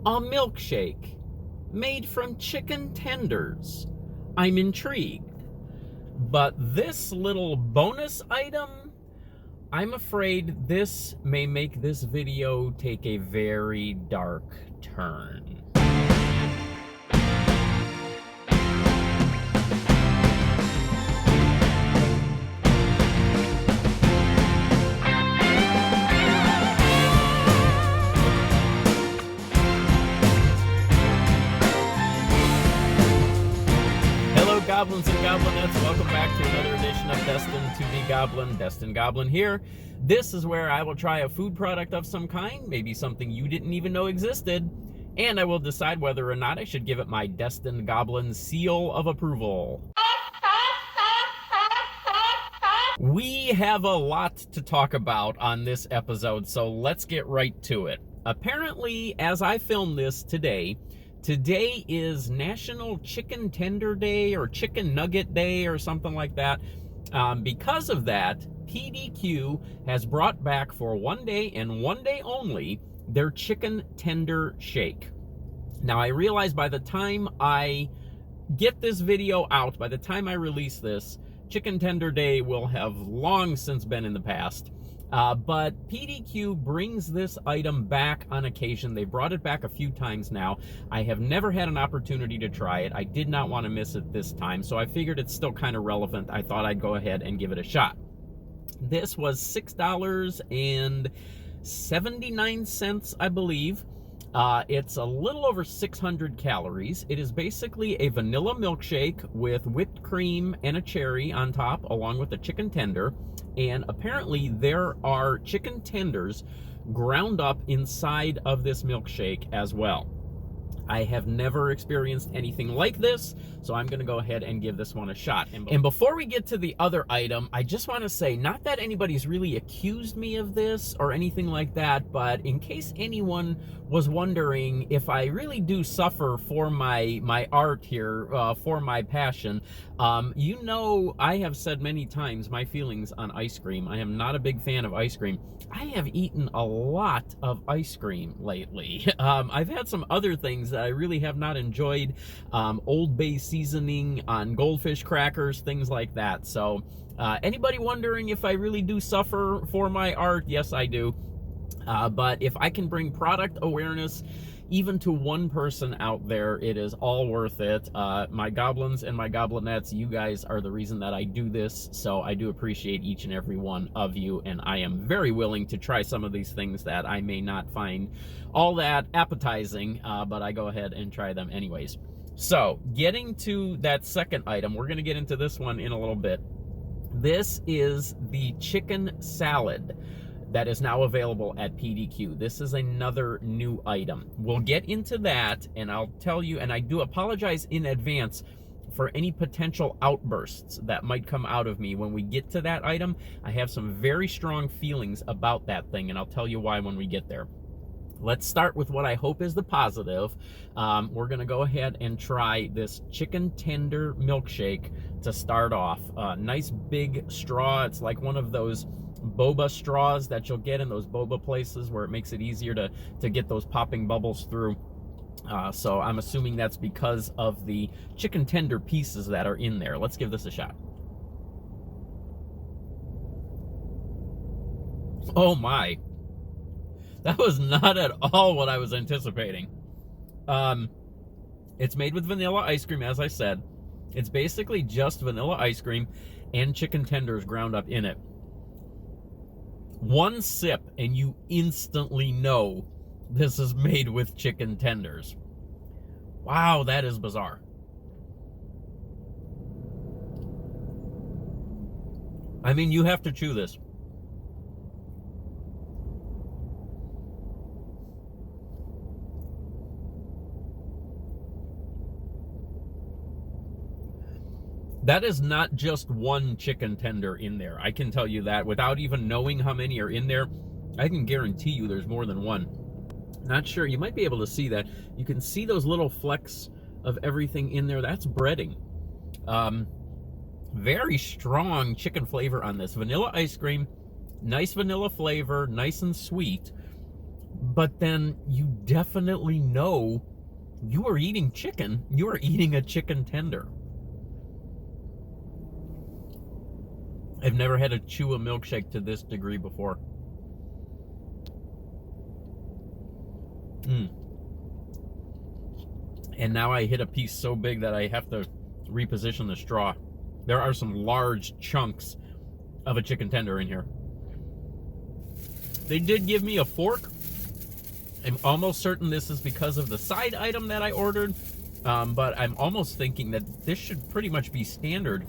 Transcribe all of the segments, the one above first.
a milkshake made from chicken tenders. I'm intrigued. But this little bonus item, I'm afraid this may make this video take a very dark turn. Goblins and Goblinettes, welcome back to another edition of Destined to be Goblin. Destined Goblin here. This is where I will try a food product of some kind, maybe something you didn't even know existed, and I will decide whether or not I should give it my Destined Goblin seal of approval. We have a lot to talk about on this episode, so let's get right to it. Apparently, as I film this today is National Chicken Tender Day or Chicken Nugget Day or something like that. Because of that, PDQ has brought back for one day and one day only their Chicken Tender Shake. Now, I realize by the time I get this video out, by the time I release this, Chicken Tender Day will have long since been in the past. But PDQ brings this item back on occasion. They brought it back a few times now. I have never had an opportunity to try it. I did not want to miss it this time, so I figured it's still kind of relevant. I thought I'd go ahead and give it a shot. This was $6.79, I believe. It's a little over 600 calories. It is basically a vanilla milkshake with whipped cream and a cherry on top, along with a chicken tender. And apparently there are chicken tenders ground up inside of this milkshake as well. I have never experienced anything like this, so I'm going to go ahead and give this one a shot. And before we get to the other item, I just want to say, not that anybody's really accused me of this or anything like that, but in case anyone was wondering if I really do suffer for my art here, for my passion, you know, I have said many times my feelings on ice cream. I am not a big fan of ice cream. I have eaten a lot of ice cream lately. I've had some other things that I really have not enjoyed. Old Bay seasoning on goldfish crackers, things like that. So anybody wondering if I really do suffer for my art? Yes, I do. But if I can bring product awareness even to one person out there, it is all worth it. My goblins and my goblinettes, you guys are the reason that I do this, so I do appreciate each and every one of you, and I am very willing to try some of these things that I may not find all that appetizing, but I go ahead and try them anyways. So, getting to that second item, we're going to get into this one in a little bit. This is the chicken salad that is now available at PDQ. This is another new item. We'll get into that, and I'll tell you, and I do apologize in advance for any potential outbursts that might come out of me when we get to that item. I have some very strong feelings about that thing, and I'll tell you why when we get there. Let's start with what I hope is the positive. We're going to go ahead and try this Chicken Tender Milkshake to start off. Nice big straw. It's like one of those boba straws that you'll get in those boba places where it makes it easier to get those popping bubbles through. So I'm assuming that's because of the chicken tender pieces that are in there. Let's give this a shot. Oh my. That was not at all what I was anticipating. It's made with vanilla ice cream, as I said. It's basically just vanilla ice cream and chicken tenders ground up in it. One sip and you instantly know this is made with chicken tenders. Wow, that is bizarre. I mean, you have to chew this. That is not just one chicken tender in there. I can tell you that without even knowing how many are in there. I can guarantee you there's more than one. Not sure. You might be able to see that. You can see those little flecks of everything in there. That's breading. Very strong chicken flavor on this. Vanilla ice cream, nice vanilla flavor, nice and sweet. but then you definitely know you are eating chicken. You are eating a chicken tender. I've never had to chew a milkshake to this degree before. And now I hit a piece so big that I have to reposition the straw. There are some large chunks of a chicken tender in here. They did give me a fork. I'm almost certain this is because of the side item that I ordered, but I'm almost thinking that this should pretty much be standard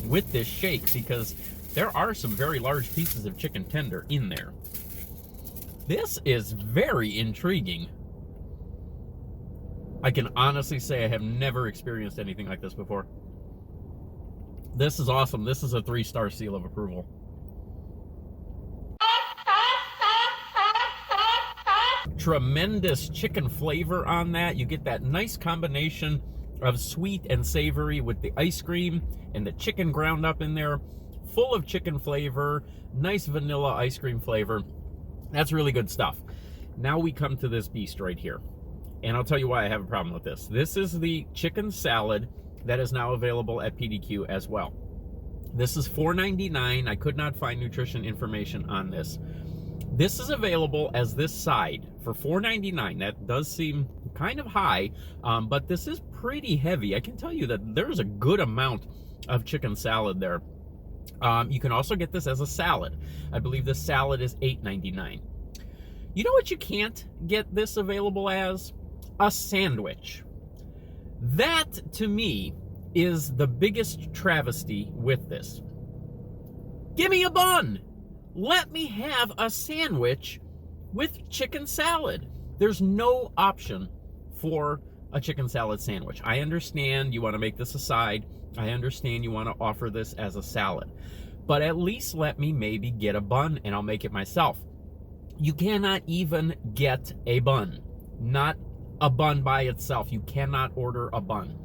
with this shake because there are some very large pieces of chicken tender in there. This is very intriguing. I can honestly say I have never experienced anything like this before. This is awesome. This is a 3-star seal of approval. Tremendous chicken flavor on that. You get that nice combination of sweet and savory with the ice cream and the chicken ground up in there. Full of chicken flavor, nice vanilla ice cream flavor. That's really good stuff. Now we come to this beast right here. And I'll tell you why I have a problem with this. This is the chicken salad that is now available at PDQ as well. This is $4.99. I could not find nutrition information on this. This is available as this side for $4.99. That does seem kind of high, but this is pretty heavy. I can tell you that there's a good amount of chicken salad there. You can also get this as a salad. I believe the salad is $8.99. You know what you can't get this available as? A sandwich. That, to me, is the biggest travesty with this. Give me a bun. Let me have a sandwich with chicken salad. There's no option for a chicken salad sandwich. I understand you want to make this a side. I understand you want to offer this as a salad. But at least let me maybe get a bun and I'll make it myself. You cannot even get a bun. Not a bun by itself. You cannot order a bun.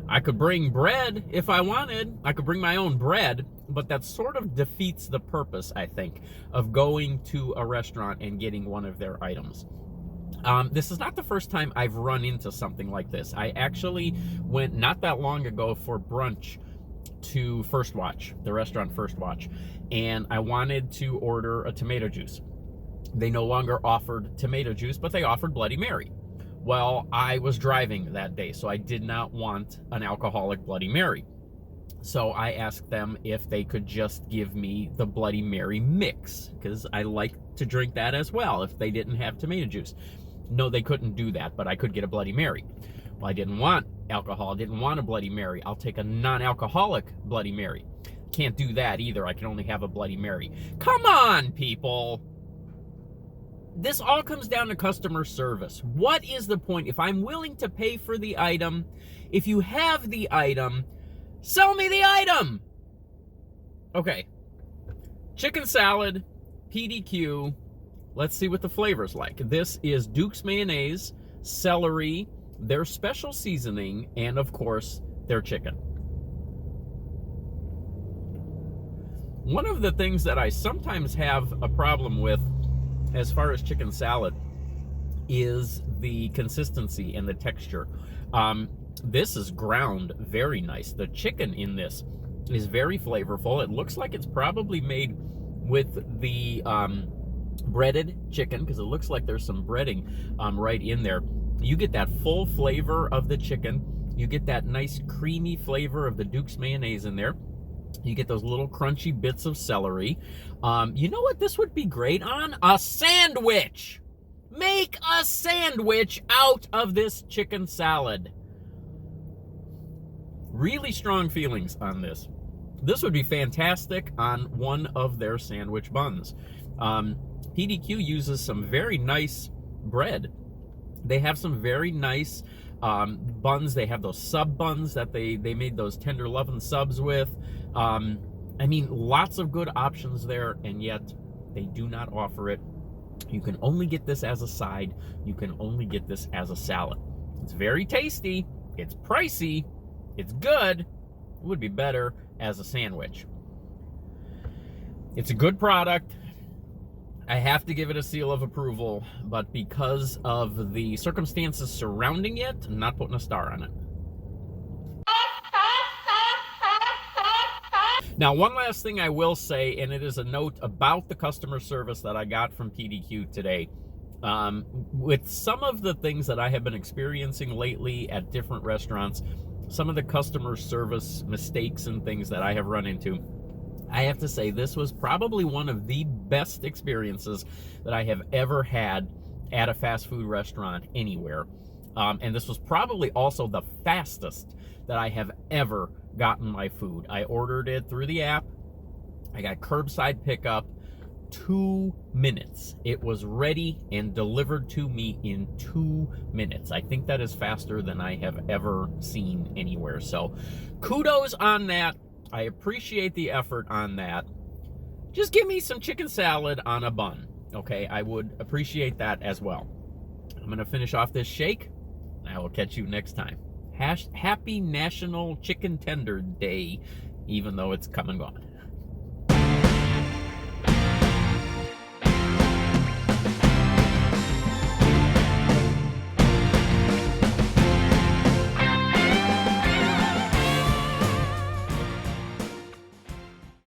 I could bring bread if I wanted. I could bring my own bread, but that sort of defeats the purpose, I think, of going to a restaurant and getting one of their items. This is not the first time I've run into something like this. I actually went not that long ago for brunch to First Watch, the restaurant First Watch, and I wanted to order a tomato juice. They no longer offered tomato juice, but they offered Bloody Mary. Well, I was driving that day, so I did not want an alcoholic Bloody Mary. So I asked them if they could just give me the Bloody Mary mix, because I like to drink that as well if they didn't have tomato juice. No, they couldn't do that, but I could get a Bloody Mary. Well, I didn't want alcohol. I didn't want a Bloody Mary. I'll take a non-alcoholic Bloody Mary. Can't do that either. I can only have a Bloody Mary. Come on, people. This all comes down to customer service. What is the point? If I'm willing to pay for the item, if you have the item, sell me the item. Okay. Chicken salad, PDQ. Let's see what the flavor's like. This is Duke's mayonnaise, celery, their special seasoning, and of course, their chicken. One of the things that I sometimes have a problem with as far as chicken salad is the consistency and the texture. This is ground very nice. The chicken in this is very flavorful. It looks like it's probably made with the breaded chicken, because it looks like there's some breading right in there. You get that full flavor of the chicken. You get that nice creamy flavor of the Duke's mayonnaise in there. You get those little crunchy bits of celery. You know what this would be great on? A sandwich! Make a sandwich out of this chicken salad. Really strong feelings on this. This would be fantastic on one of their sandwich buns. PDQ uses some very nice bread. They have some very nice buns. They have those sub buns that they made those tender lovin' subs with. I mean, lots of good options there, and yet they do not offer it. You can only get this as a side. You can only get this as a salad. It's very tasty. It's pricey. It's good. It would be better as a sandwich. It's a good product. I have to give it a seal of approval, but because of the circumstances surrounding it, I'm not putting a star on it. Now, one last thing I will say, and it is a note about the customer service that I got from PDQ today. With some of the things that I have been experiencing lately at different restaurants, some of the customer service mistakes and things that I have run into, I have to say this was probably one of the best experiences that I have ever had at a fast food restaurant anywhere. And this was probably also the fastest that I have ever gotten my food. I ordered it through the app. I got curbside pickup, 2 minutes. It was ready and delivered to me in 2 minutes. I think that is faster than I have ever seen anywhere. So kudos on that. I appreciate the effort on that. Just give me some chicken salad on a bun, okay? I would appreciate that as well. I'm going to finish off this shake. I will catch you next time. Happy National Chicken Tender Day, even though it's come and gone.